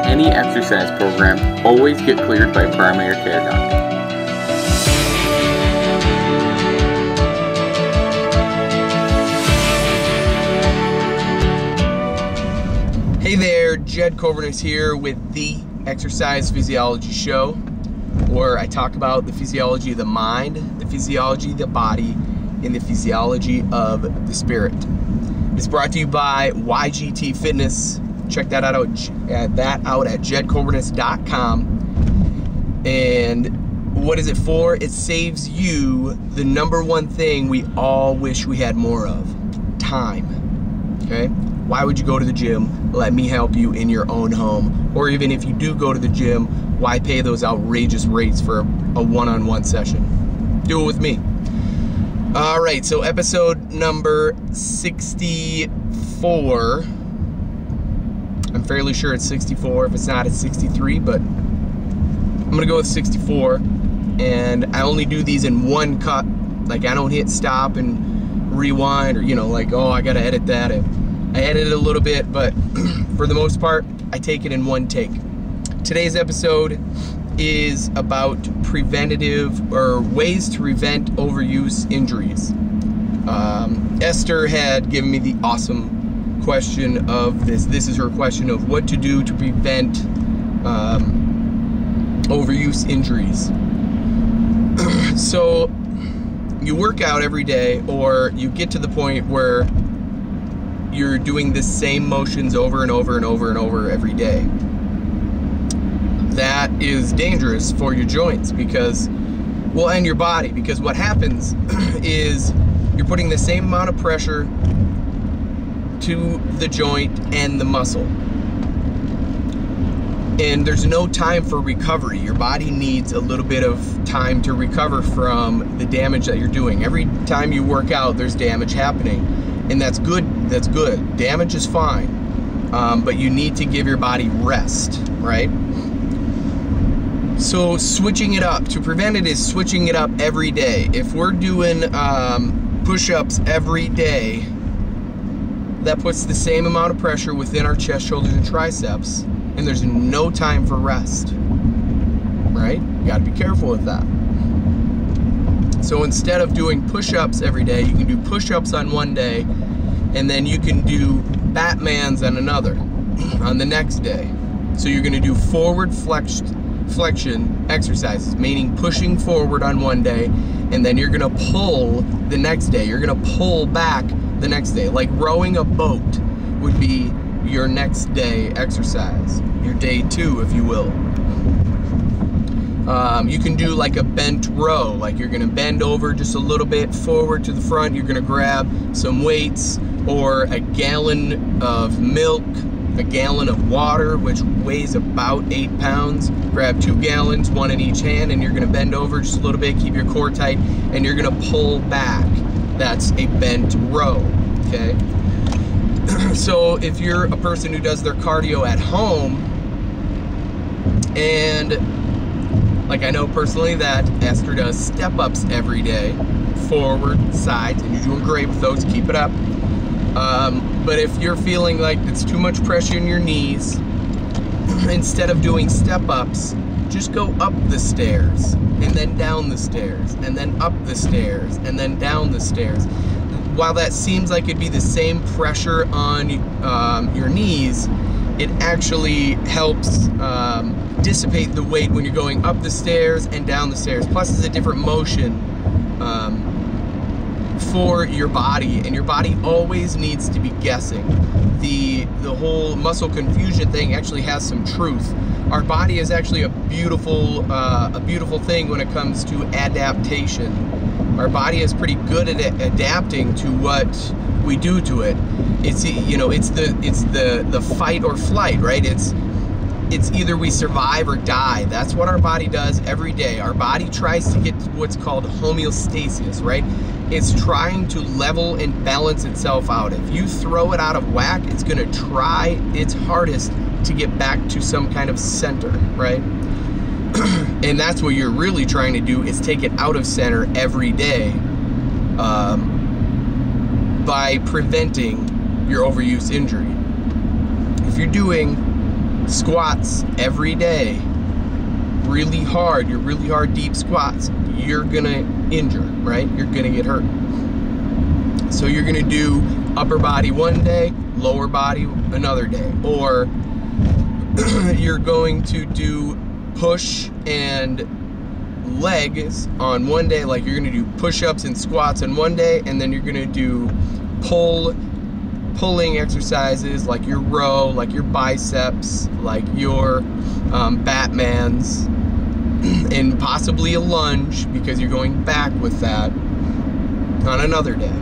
any exercise program, always get cleared by primary care doctor. Hey there, Jed Coverness here with the Exercise Physiology Show, where I talk about the physiology of the mind, the physiology of the body, and the physiology of the spirit. It's brought to you by YGT Fitness. Check that out at jedcoverness.com. And what is it for? It saves you the number one thing we all wish we had more of: time. Okay? Why would you go to the gym? Let me help you in your own home. Or even if you do go to the gym, why pay those outrageous rates for a one-on-one session? Do it with me. All right, so episode number 64. I'm fairly sure it's 64. If it's not, it's 63, but I'm gonna go with 64. And I only do these in one cut. Like, I don't hit stop and rewind, or, you know, like, oh, I gotta edit that. I edit it a little bit, but for the most part, I take it in one take. Today's episode is about preventative, or ways to prevent overuse injuries. Esther had given me the awesome question of this. This is her question of what to do to prevent overuse injuries. So you work out every day, or you get to the point where you're doing the same motions over and over and over and over every day. That is dangerous for your joints, because, well, and your body, because what happens is you're putting the same amount of pressure to the joint and the muscle. And there's no time for recovery. Your body needs a little bit of time to recover from the damage that you're doing. Every time you work out, there's damage happening. And that's good. That's good. Damage is fine. But you need to give your body rest, right? So switching it up, to prevent it, is switching it up every day. If we're doing push-ups every day, that puts the same amount of pressure within our chest, shoulders, and triceps, and there's no time for rest, right? You gotta be careful with that. So instead of doing push-ups every day, you can do push-ups on one day, and then you can do Batmans on another, on the next day. So you're gonna do forward flexion exercises, meaning pushing forward on one day, and then you're gonna pull the next day. You're gonna pull back the next day. Like rowing a boat would be your next day exercise, your day 2, if you will. You can do like a bent row, like you're gonna bend over just a little bit forward to the front. You're gonna grab some weights, or a gallon of milk, a gallon of water, which weighs about 8 pounds. Grab 2 gallons, one in each hand, and you're gonna bend over just a little bit, keep your core tight, and you're gonna pull back. That's a bent row, okay? So if you're a person who does their cardio at home, and like I know personally that Esther does step-ups every day, forward, sides, and you're doing great with those, keep it up. But if you're feeling like it's too much pressure in your knees, instead of doing step-ups, just go up the stairs, and then down the stairs, and then up the stairs, and then down the stairs. While that seems like it'd be the same pressure on your knees, it actually helps dissipate the weight when you're going up the stairs and down the stairs. Plus, it's a different motion for your body, and your body always needs to be guessing. The whole muscle confusion thing actually has some truth. Our body is actually a beautiful thing when it comes to adaptation. Our body is pretty good at adapting to what we do to it. It's, you know, it's the fight or flight, right? It's either we survive or die. That's what our body does every day. Our body tries to get to what's called homeostasis, right? It's trying to level and balance itself out. If you throw it out of whack, it's gonna try its hardest to get back to some kind of center, right? And that's what you're really trying to do, is take it out of center every day by preventing your overuse injury. If you're doing squats every day, really hard, your really hard deep squats, you're gonna injure, right? You're gonna get hurt. So you're gonna do upper body one day, lower body another day, or you're going to do push and legs on one day, like you're gonna do push-ups and squats on one day, and then you're gonna do pulling exercises like your row, like your biceps, like your Batmans, and possibly a lunge because you're going back with that on another day.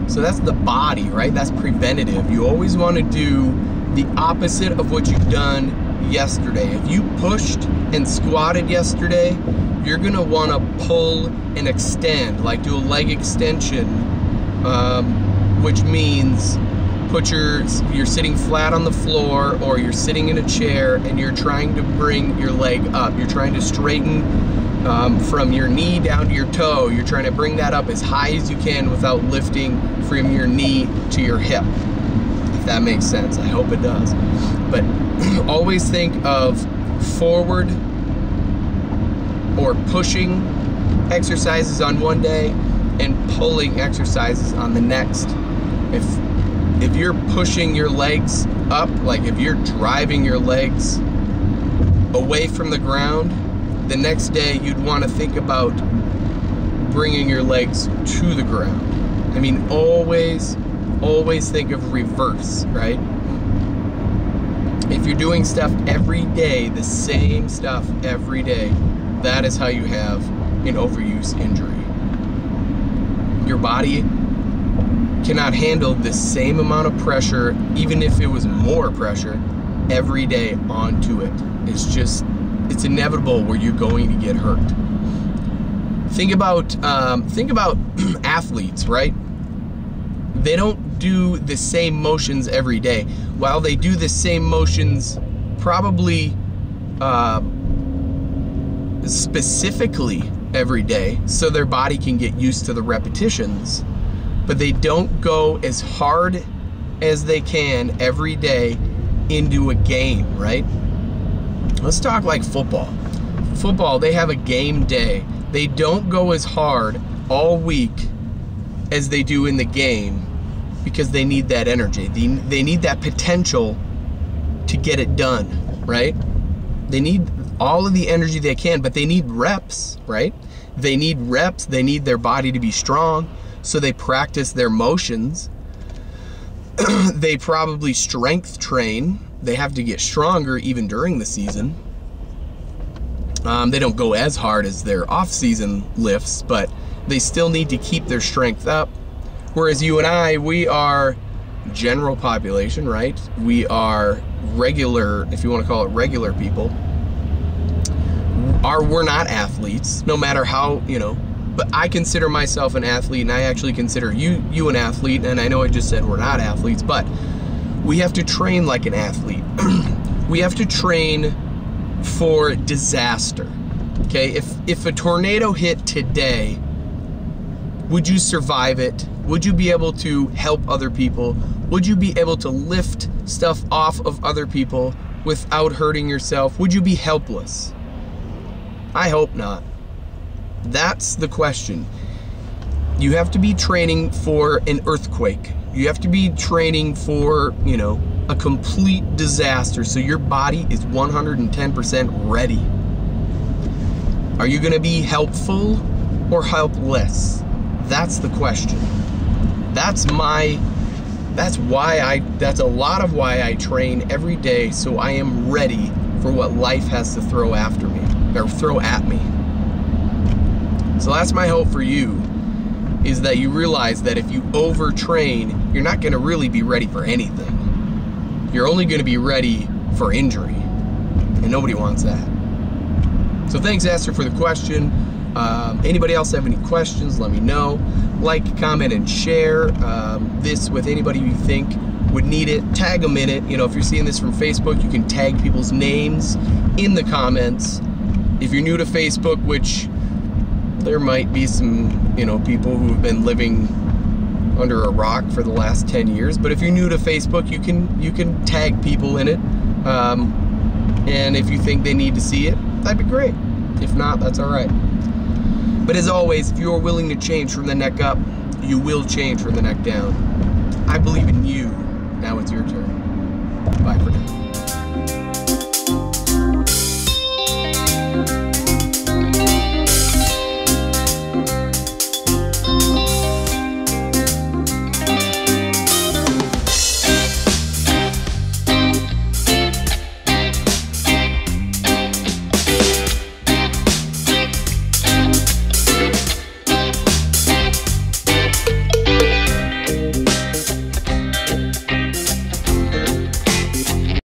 So that's the body, right? That's preventative. You always want to do the opposite of what you've done yesterday. If you pushed and squatted yesterday, you're gonna want to pull and extend, like do a leg extension, which means you're sitting flat on the floor, or you're sitting in a chair and you're trying to bring your leg up. You're trying to straighten from your knee down to your toe. You're trying to bring that up as high as you can without lifting from your knee to your hip. If that makes sense, I hope it does. But always think of forward or pushing exercises on one day and pulling exercises on the next. If you're pushing your legs up, like if you're driving your legs away from the ground, the next day you'd want to think about bringing your legs to the ground. I mean, always think of reverse, right? If you're doing stuff every day, the same stuff every day, that is how you have an overuse injury. Your body cannot handle the same amount of pressure, even if it was more pressure, every day onto it. It's inevitable where you're going to get hurt. Think about athletes, right? They don't do the same motions every day. While they do the same motions probably specifically every day, so their body can get used to the repetitions, but they don't go as hard as they can every day into a game, right? Let's talk like football. Football, they have a game day. They don't go as hard all week as they do in the game because they need that energy. They need that potential to get it done, right? They need all of the energy they can, but they need reps, right? They need reps. They need their body to be strong. So they practice their motions. They probably strength train. They have to get stronger even during the season. They don't go as hard as their off-season lifts, but they still need to keep their strength up. Whereas you and I, we are general population, right? We are regular, if you want to call it regular people. We're not athletes, no matter how, but I consider myself an athlete, and I actually consider you an athlete, and I know I just said we're not athletes, but we have to train like an athlete. We have to train for disaster, okay? If a tornado hit today, would you survive it? Would you be able to help other people? Would you be able to lift stuff off of other people without hurting yourself? Would you be helpless? I hope not. That's the question. You have to be training for an earthquake. You have to be training for, a complete disaster, so your body is 110% ready. Are you going to be helpful or helpless? That's the question. That's a lot of why I train every day, so I am ready for what life has to throw after me, or throw at me. So that's my hope for you, is that you realize that if you overtrain, you're not going to really be ready for anything. You're only going to be ready for injury, and nobody wants that. So thanks, Esther, for the question. Anybody else have any questions, let me know. Like, comment, and share this with anybody you think would need it. Tag them in it. If you're seeing this from Facebook, you can tag people's names in the comments. If you're new to Facebook, which there might be some, people who have been living under a rock for the last 10 years. But if you're new to Facebook, you can tag people in it. And if you think they need to see it, that'd be great. If not, that's all right. But as always, if you're willing to change from the neck up, you will change from the neck down. I believe in you. Now it's your turn. Bye for now.